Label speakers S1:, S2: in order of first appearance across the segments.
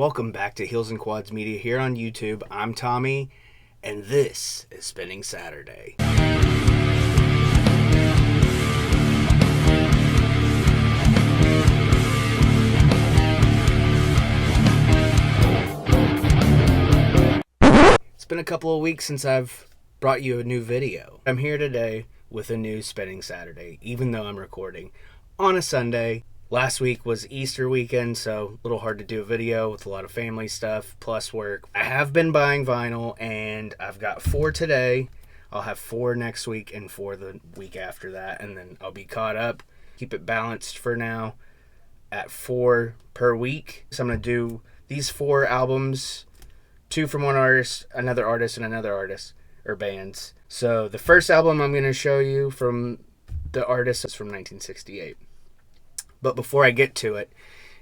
S1: Welcome back to Heels and Quads Media here on YouTube. I'm Tommy, and this is Spinning Saturday. It's been a couple of weeks since I've brought you a new video. I'm here today with a new Spinning Saturday, even though I'm recording on a Sunday. Last week was Easter weekend, so a little hard to do a video with a lot of family stuff, plus work. I have been buying vinyl, and I've got 4 today. I'll have 4 next week and 4 the week after that, and then I'll be caught up. Keep it balanced for now at 4 per week. So I'm going to do these 4 albums, 2 from one artist, and another artist, or bands. So the first album I'm going to show you from the artist is from 1968. But before I get to it,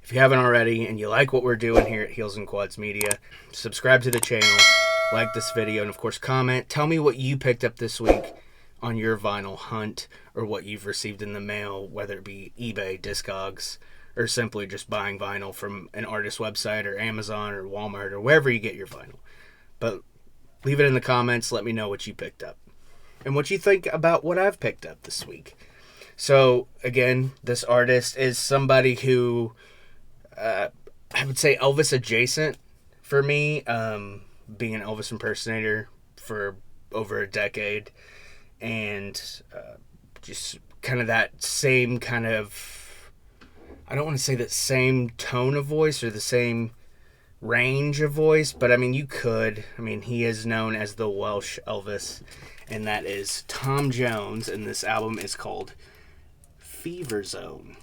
S1: if you haven't already and you like what we're doing here at Heels and Quads Media, subscribe to the channel, like this video, and of course comment. Tell me what you picked up this week on your vinyl hunt or what you've received in the mail, whether it be eBay, Discogs, or simply just buying vinyl from an artist website or Amazon or Walmart or wherever you get your vinyl. But leave it in the comments. Let me know what you picked up and what you think about what I've picked up this week. So, again, this artist is somebody who, I would say Elvis adjacent for me, being an Elvis impersonator for over a decade, and just kind of that same kind of, I don't want to say that same tone of voice or the same range of voice, but I mean, you could. I mean, he is known as the Welsh Elvis, and that is Tom Jones, and this album is called Fever Zone.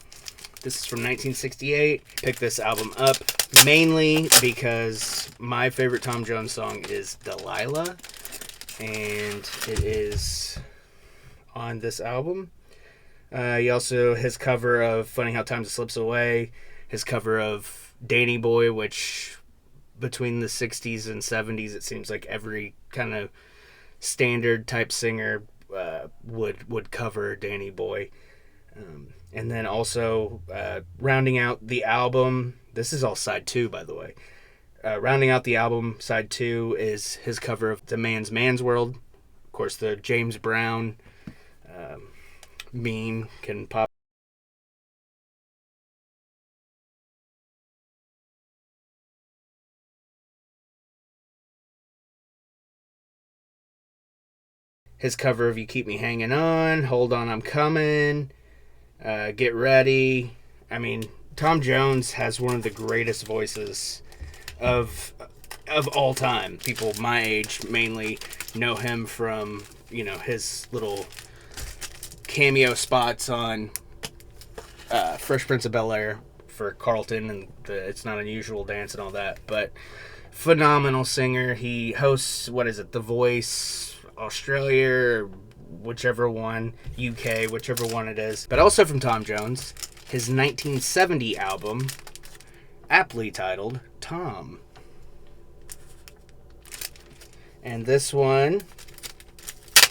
S1: This is from 1968. Picked this album up mainly because my favorite Tom Jones song is Delilah, and it is on this album. He also, his cover of Funny How Time Slips Away, his cover of Danny Boy, which between the 60s and 70s, it seems like every kind of standard type singer would cover Danny Boy. And then also rounding out the album, this is all side 2, by the way. Rounding out the album, side 2, is his cover of The Man's World. Of course, the James Brown meme can pop. His cover of You Keep Me Hanging On, Hold On, I'm Coming, Get Ready. I mean, Tom Jones has one of the greatest voices of all time. People my age mainly know him from, his little cameo spots on Fresh Prince of Bel-Air for Carlton and the It's Not Unusual dance and all that. But phenomenal singer. He hosts, The Voice Australia, or whichever one, UK, whichever one it is. But also from Tom Jones, his 1970 album, aptly titled Tom. And this one,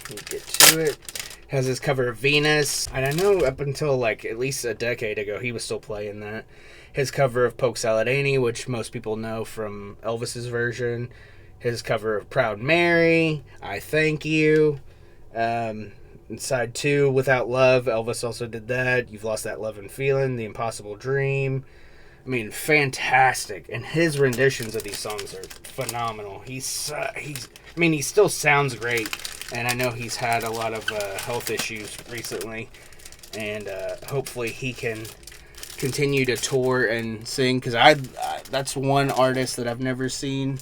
S1: let me get to it, has his cover of Venus. And I know up until at least a decade ago, he was still playing that. His cover of Polk Salad Annie, which most people know from Elvis's version. His cover of Proud Mary, I Thank You. Side 2, Without Love, Elvis also did that. You've Lost That Love and Feeling, The Impossible Dream. I mean, fantastic. And his renditions of these songs are phenomenal. He still sounds great. And I know he's had a lot of health issues recently. And hopefully he can continue to tour and sing. Because that's one artist that I've never seen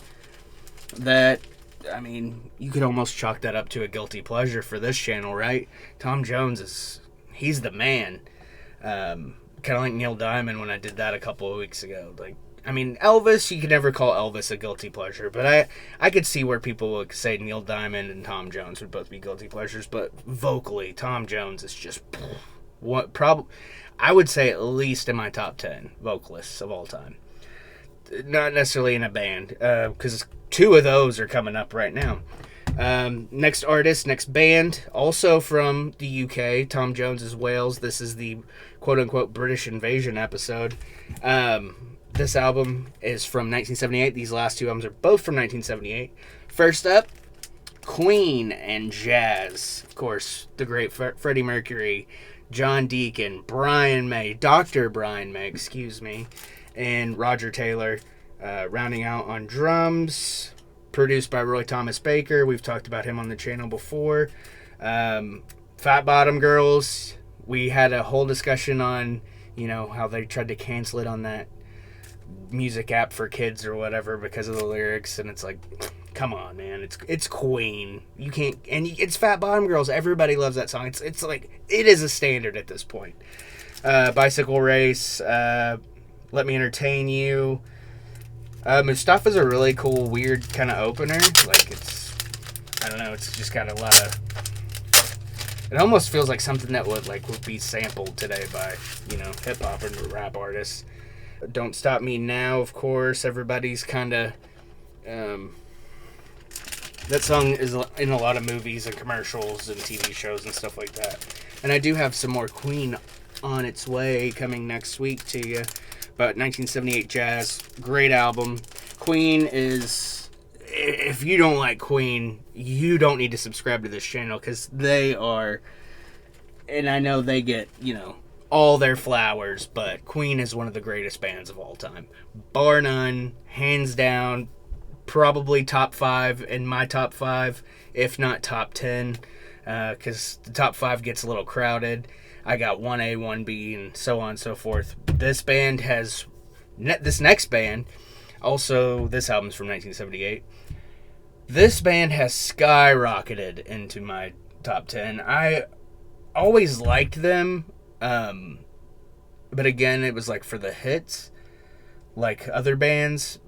S1: that, I mean, you could almost chalk that up to a guilty pleasure for this channel, right? Tom Jones he's the man. Kind of like Neil Diamond when I did that a couple of weeks ago. Elvis, you could never call Elvis a guilty pleasure, but I could see where people would say Neil Diamond and Tom Jones would both be guilty pleasures, but vocally, Tom Jones is just I would say at least in my top 10 vocalists of all time. Not necessarily in a band, because 2 of those are coming up right now. Next artist, next band, also from the UK, Tom Jones's Wales. This is the quote-unquote British invasion episode. This album is from 1978. These last two albums are both from 1978. First up, Queen and Jazz. Of course, the great Freddie Mercury, John Deacon, Brian May, Dr. Brian May, and Roger Taylor rounding out on drums. Produced by Roy Thomas Baker. We've talked about him on the channel before. Fat Bottom Girls. We had a whole discussion on, how they tried to cancel it on that music app for kids or whatever because of the lyrics, and it's like, come on, man, it's Queen. You can't, and it's Fat Bottom Girls. Everybody loves that song. It's like, it is a standard at this point. Bicycle Race, Let Me Entertain You. Mustafa's a really cool, weird kind of opener. Like, I don't know, it's just got a lot of, it almost feels like something that would be sampled today by, hip hop and rap artists. Don't Stop Me Now, of course. Everybody's kind of, that song is in a lot of movies and commercials and TV shows and stuff like that. And I do have some more Queen on its way coming next week to you. But 1978 Jazz, great album. Queen is, if you don't like Queen, you don't need to subscribe to this channel, because they are, and I know they get, all their flowers, but Queen is one of the greatest bands of all time. Bar none, hands down, probably top 5 in my top 5, if not top 10, because the top 5 gets a little crowded. I got 1A, 1B, and so on and so forth. This band has, this next band, also this album's from 1978. This band has skyrocketed into my top 10. I always liked them, but again, it was like for the hits, like other bands.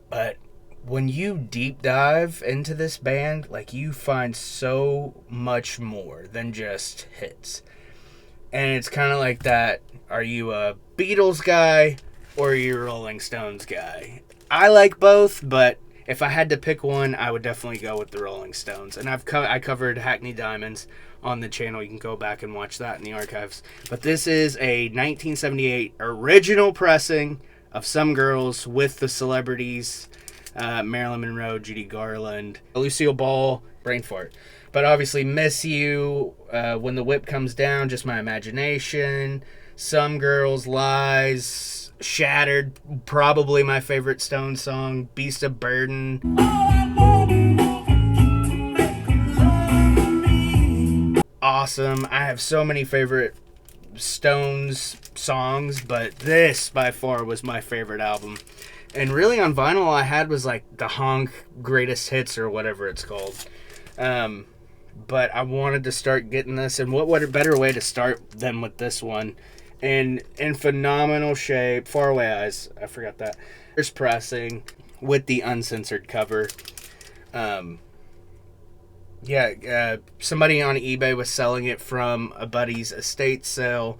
S1: But when you deep dive into this band, you find so much more than just hits. And it's kind of like that, are you a Beatles guy or are you a Rolling Stones guy? I like both, but if I had to pick one, I would definitely go with the Rolling Stones. And I covered Hackney Diamonds on the channel. You can go back and watch that in the archives. But this is a 1978 original pressing of Some Girls with the celebrities, Marilyn Monroe, Judy Garland, Lucille Ball, brain fart. But obviously, Miss You, When the Whip Comes Down, Just My Imagination, Some Girls, Lies, Shattered, probably my favorite Stones song, Beast of Burden. Awesome. I have so many favorite Stones songs, but this by far was my favorite album. And really on vinyl, all I had was the Honk Greatest Hits or whatever it's called. But I wanted to start getting this, and what a better way to start than with this one. And in phenomenal shape. Faraway Eyes, I forgot that. There's pressing with the uncensored cover. Somebody on eBay was selling it from a buddy's estate sale,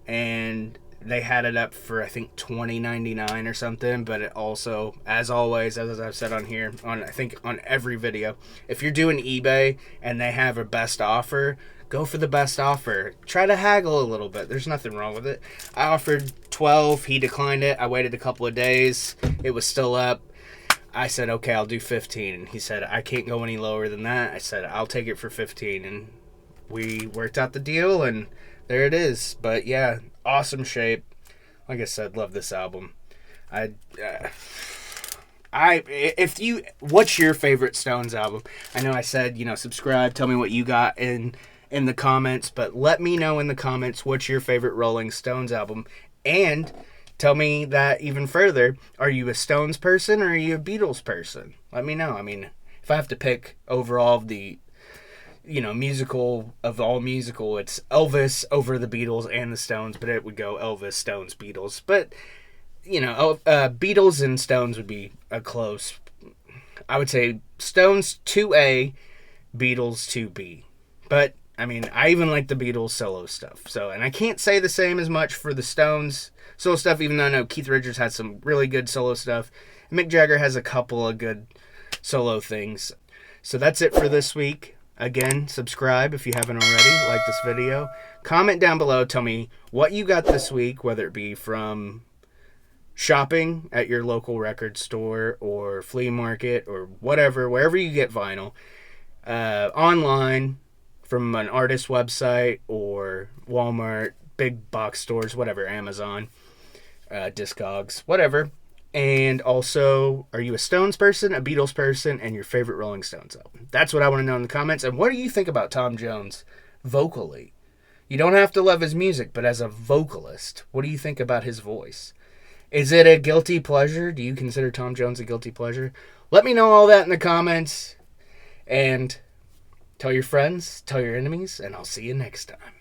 S1: and they had it up for, I think, $20.99 or something. But it also, as always, as I've said on here, I think on every video, if you're doing eBay and they have a best offer, go for the best offer. Try to haggle a little bit. There's nothing wrong with it. I offered 12. He declined it. I waited a couple of days. It was still up. I said, okay, I'll do 15. And he said, I can't go any lower than that. I said, I'll take it for 15. And we worked out the deal, and there it is. But yeah, awesome shape. Like I said, love this album. What's your favorite Stones album? I know I said, subscribe, tell me what you got in the comments, but let me know in the comments what's your favorite Rolling Stones album. And tell me that even further, are you a Stones person or are you a Beatles person? Let me know. I mean, if I have to pick overall the, musical of all musical, it's Elvis over the Beatles and the Stones, but it would go Elvis, Stones, Beatles. But, Beatles and Stones would be a close. I would say Stones 2A, Beatles 2B. But, I even like the Beatles solo stuff. So, and I can't say the same as much for the Stones solo stuff, even though I know Keith Richards has some really good solo stuff. Mick Jagger has a couple of good solo things. So that's it for this week. Again, subscribe if you haven't already. Like this video. Comment down below. Tell me what you got this week, whether it be from shopping at your local record store or flea market or whatever, wherever you get vinyl, online from an artist website or Walmart, big box stores, whatever, Amazon, Discogs, whatever. And also, are you a Stones person, a Beatles person, and your favorite Rolling Stones album? That's what I want to know in the comments. And what do you think about Tom Jones vocally? You don't have to love his music, but as a vocalist, what do you think about his voice? Is it a guilty pleasure? Do you consider Tom Jones a guilty pleasure? Let me know all that in the comments. And tell your friends, tell your enemies, and I'll see you next time.